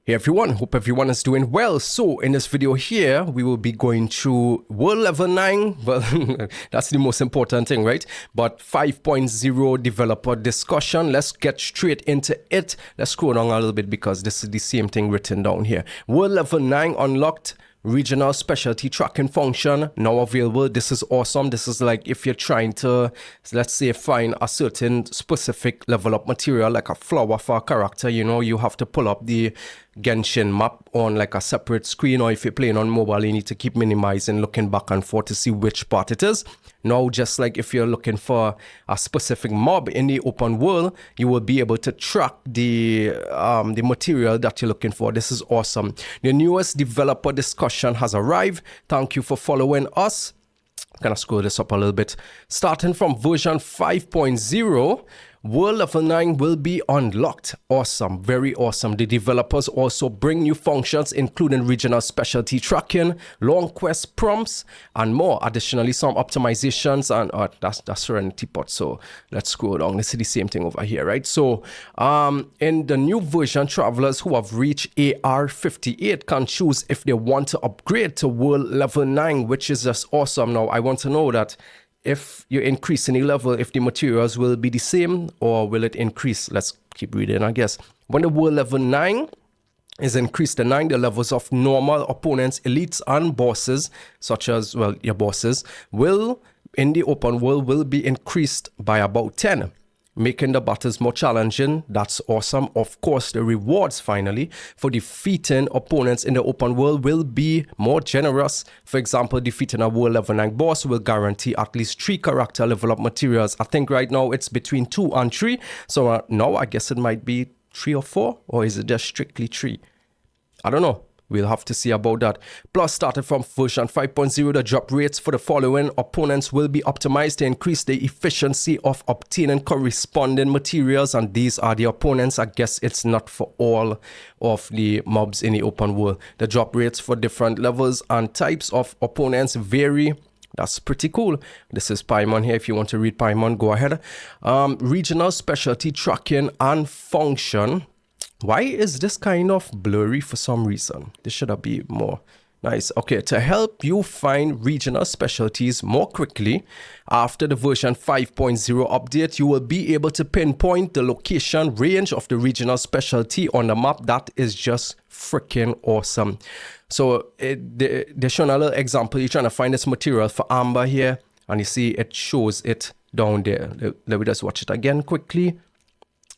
Hey everyone, hope everyone is doing well. So in this video here, we will be going through world level 9. Well, that's the most important thing, right? But 5.0 developer discussion. Let's get straight into it. Let's scroll down a little bit because this is the same thing written down here. World level 9 unlocked. Regional specialty tracking function now available. This is awesome. This is like if you're trying to, let's say, find a certain specific level of material, like a flower for a character, you know, you have to pull up the Genshin map on like a separate screen, or if you're playing on mobile, you need to keep minimizing, looking back and forth to see which part it is. Now, just like if you're looking for a specific mob in the open world, you will be able to track the material that you're looking for. This is awesome. The newest developer discussion has arrived. Thank you for following us. I'm gonna scroll this up a little bit. Starting from version 5.0, World Level 9 will be unlocked. Awesome, very awesome. The developers also bring new functions, including regional specialty tracking, long quest prompts, and more. Additionally, some optimizations and that's Serenity Pot. So let's scroll down. Let's see the same thing over here, right? So in the new version, travelers who have reached AR 58 can choose if they want to upgrade to World Level 9, which is just awesome. Now, I want to know that if you increase any level, if the materials will be the same or will it increase? Let's keep reading, I guess. When the world level 9 is increased to 9, the levels of normal opponents, elites, and bosses, such as, well, your bosses, will, in the open world, will be increased by about 10. Making the battles more challenging. That's awesome. Of course, the rewards finally for defeating opponents in the open world will be more generous. For example, defeating a world level 9 boss will guarantee at least 3 character level up materials. I think right now it's between 2 and 3. So now I guess it might be 3 or 4, or is it just strictly 3? I don't know. We'll have to see about that. Plus, starting from version 5.0, the drop rates for the following opponents will be optimized to increase the efficiency of obtaining corresponding materials. And these are the opponents. I guess it's not for all of the mobs in the open world. The drop rates for different levels and types of opponents vary. That's pretty cool. This is Paimon here. If you want to read Paimon, go ahead. Regional specialty tracking and function. Why is this kind of blurry for some reason? This should be more nice. Okay, to help you find regional specialties more quickly, after the version 5.0 update, you will be able to pinpoint the location range of the regional specialty on the map. That is just freaking awesome. So they're showing a little example. You're trying to find this material for amber here, and you see it shows it down there. Let me just watch it again quickly.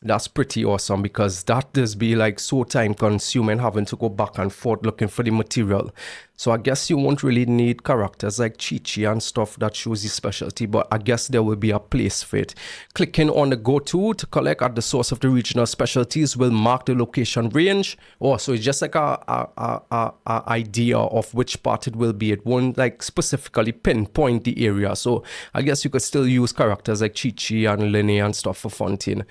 That's pretty awesome because that does be like so time consuming having to go back and forth looking for the material. So I guess you won't really need characters like Chi-Chi and stuff that shows the specialty, but I guess there will be a place for it. Clicking on the go to collect at the source of the regional specialties will mark the location range. Oh, so it's just like a idea of which part it will be. It won't like specifically pinpoint the area. So I guess you could still use characters like Chi-Chi and Linnea and stuff for Fontaine.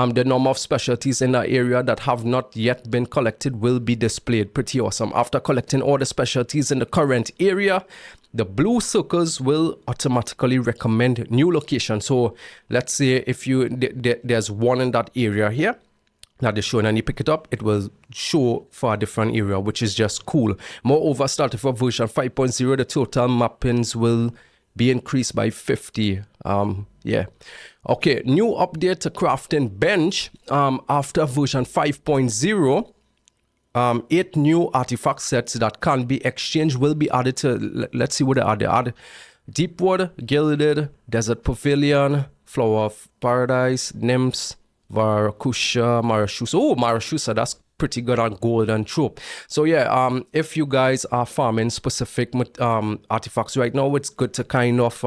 The number of specialties in that area that have not yet been collected will be displayed. Pretty awesome. After collecting all the specialties in the current area, the blue circles will automatically recommend new location. So let's say if there's one in that area here that is showing and you pick it up, it will show for a different area, which is just cool. Moreover, starting from version 5.0, the total mappings will be increased by 50. Yeah. Okay, new update to crafting bench. After version 5.0, 8 new artifact sets that can be exchanged will be added to, let's see what they are. They add Deepwood, Gilded, Desert Pavilion, Flower of Paradise, Nymphs, Varakusha, Marashusa. Oh, Marashusa, that's pretty good on gold and trope. So yeah, if you guys are farming specific artifacts right now, it's good to kind of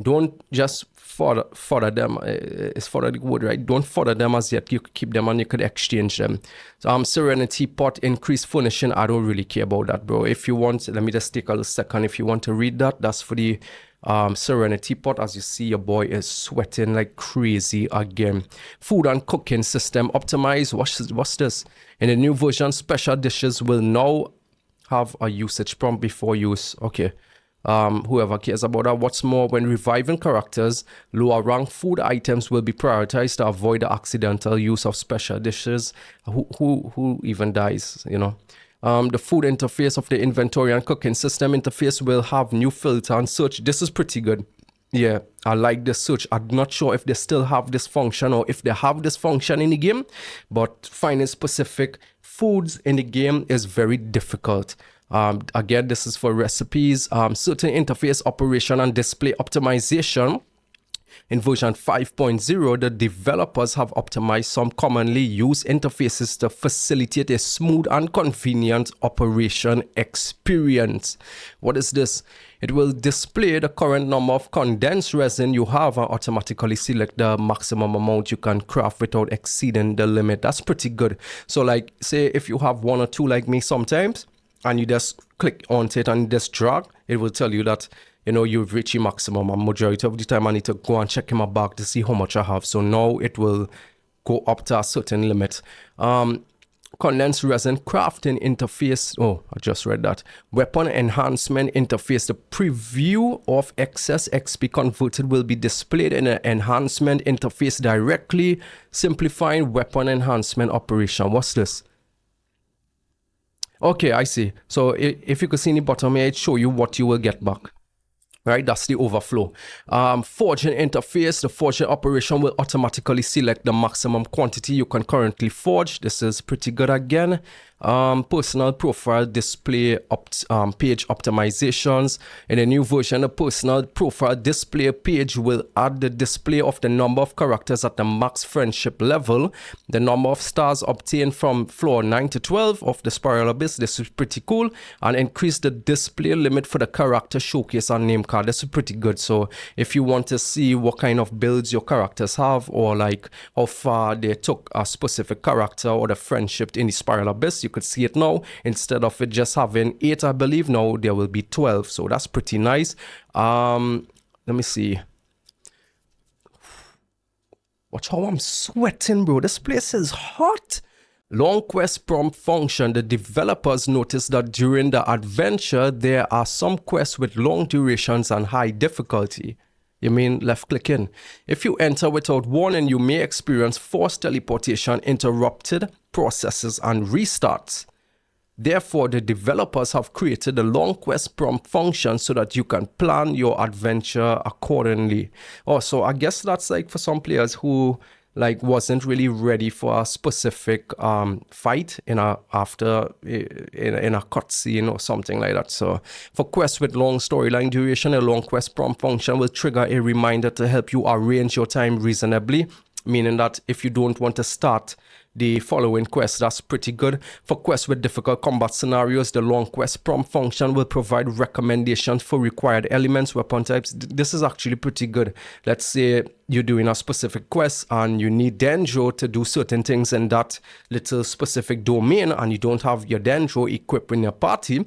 don't just fodder them. It's fodder the wood, right? Don't fodder them as yet. You could keep them and you could exchange them. So Serenity Pot, increased furnishing. I don't really care about that, bro. If you want, let me just take a second. If you want to read that, that's for the Serenity Pot. As you see, your boy is sweating like crazy again. Food and cooking system optimized. What's this? In the new version, special dishes will now have a usage prompt before use. Okay. Whoever cares about that. What's more, when reviving characters, lower rank food items will be prioritized to avoid the accidental use of special dishes. Who even dies, you know? The food interface of the inventory and cooking system interface will have new filter and search. This is pretty good. Yeah, I like the search. I'm not sure if they still have this function or if they have this function in the game, but finding specific foods in the game is very difficult. Again, this is for recipes, certain interface operation and display optimization. In version 5.0, the developers have optimized some commonly used interfaces to facilitate a smooth and convenient operation experience. What is this? It will display the current number of condensed resin you have and automatically select the maximum amount you can craft without exceeding the limit. That's pretty good. So like, say if you have one or two like me sometimes, and you just click onto it and just drag, it will tell you that, you know, you've reached your maximum. And majority of the time I need to go and check in my bag to see how much I have. So now it will go up to a certain limit. Condensed resin crafting interface. Oh, I just read that. Weapon enhancement interface. The preview of excess XP converted will be displayed in an enhancement interface directly, simplifying weapon enhancement operation. What's this? Okay, I see. So if you could see in the bottom here, it show you what you will get back. Right, that's the overflow. Forging interface. The forging operation will automatically select the maximum quantity you can currently forge. This is pretty good again. Personal profile display page optimizations. In a new version, the personal profile display page will add the display of the number of characters at the max friendship level, the number of stars obtained from floor 9 to 12 of the Spiral Abyss. This is pretty cool. And increase the display limit for the character showcase and name card. This is pretty good. So if you want to see what kind of builds your characters have, or like how far they took a specific character or the friendship in the Spiral Abyss, you could see it now. Instead of it just having 8, I believe, now there will be 12. So that's pretty nice. Let me see. Watch how I'm sweating, bro. This place is hot. Long quest prompt function. The developers noticed that during the adventure, there are some quests with long durations and high difficulty. You mean left click in. If you enter without warning, you may experience forced teleportation, interrupted processes, and restarts. Therefore, the developers have created a long quest prompt function so that you can plan your adventure accordingly. Also, I guess that's like for some players who like wasn't really ready for a specific fight in a cutscene or something like that. So for quests with long storyline duration, a long quest prompt function will trigger a reminder to help you arrange your time reasonably, meaning that if you don't want to start the following quest, that's pretty good. For quests with difficult combat scenarios, the long quest prompt function will provide recommendations for required elements, weapon types. This is actually pretty good. Let's say you're doing a specific quest and you need Dendro to do certain things in that little specific domain, and you don't have your Dendro equipped in your party.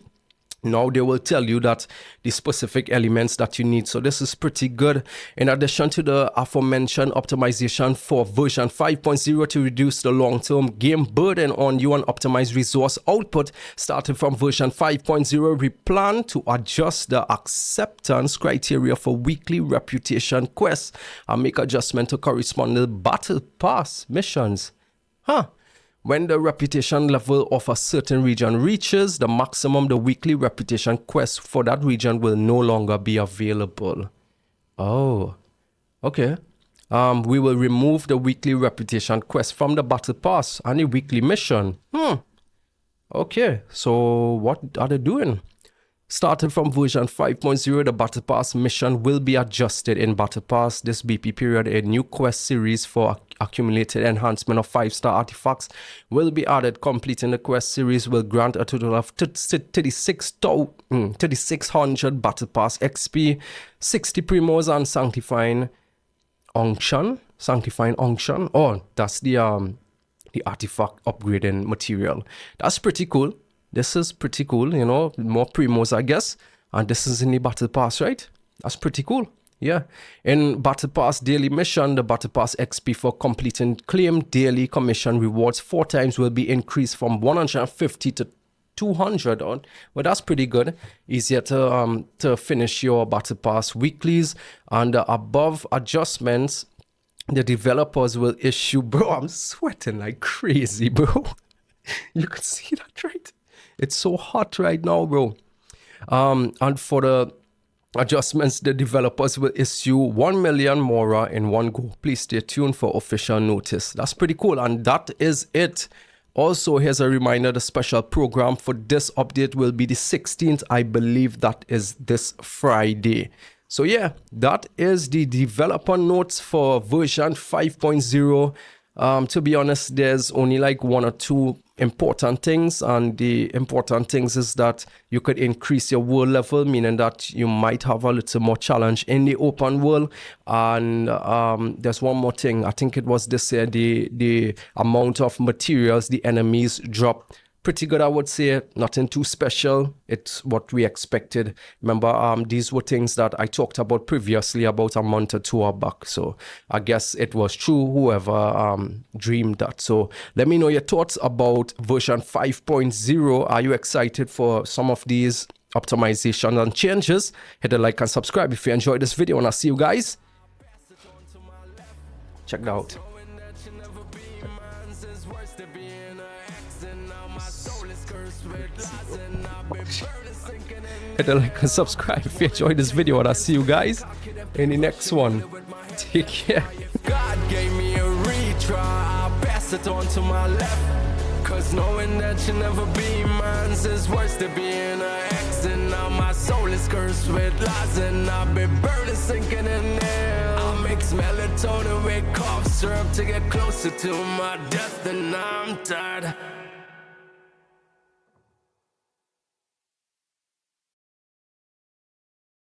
Now they will tell you that the specific elements that you need. So this is pretty good. In addition to the aforementioned optimization for version 5.0 to reduce the long-term game burden on you and optimize resource output, starting from version 5.0, we plan to adjust the acceptance criteria for weekly reputation quests and make adjustment to corresponding battle pass missions. When the reputation level of a certain region reaches the maximum, the weekly reputation quest for that region will no longer be available. Oh, okay. We will remove the weekly reputation quest from the battle pass and the weekly mission. Okay, so what are they doing? Starting from version 5.0, the Battle Pass mission will be adjusted in Battle Pass. This BP period, a new quest series for accumulated enhancement of 5-star artifacts will be added. Completing the quest series will grant a total of 3600 Battle Pass XP, 60 Primos, and Sanctifying Unction. Oh, that's the artifact upgrading material. That's pretty cool. This is pretty cool, you know, more Primos, I guess. And this is in the Battle Pass, right? That's pretty cool. Yeah. In Battle Pass Daily Mission, the Battle Pass XP for completing claimed daily commission rewards 4 times will be increased from 150 to 200 on. Well, that's pretty good. Easier to finish your battle pass weeklies. And above adjustments, the developers will issue, bro, I'm sweating like crazy, bro. You can see that, right? It's so hot right now, bro. And for the adjustments, the developers will issue 1 million Mora in one go. Please stay tuned for official notice. That's pretty cool. And that is it. Also, here's a reminder, the special program for this update will be the 16th. I believe that is this Friday. So yeah, that is the developer notes for version 5.0. To be honest, there's only like 1 or 2 important things, and the important things is that you could increase your world level, meaning that you might have a little more challenge in the open world. And there's one more thing. I think it was this year, the amount of materials the enemies drop. Pretty good, I would say. Nothing too special. It's what we expected. Remember, these were things that I talked about previously about a month or 2 back. So I guess it was true, whoever dreamed that. So let me know your thoughts about version 5.0. Are you excited for some of these optimizations and changes? Hit the like and subscribe if you enjoyed this video, and I'll see you guys. Check it out. Hit the like and subscribe if you enjoyed this video, and I'll see you guys in the next one. Take care. God gave me a retry, I'll pass it on to my left. Cause knowing that you never be mine is worse than being an ex. And now my soul is cursed with lies, and I've been burning, sinking in there. I'll mix melatonin with cough syrup to get closer to my death, and I'm tired.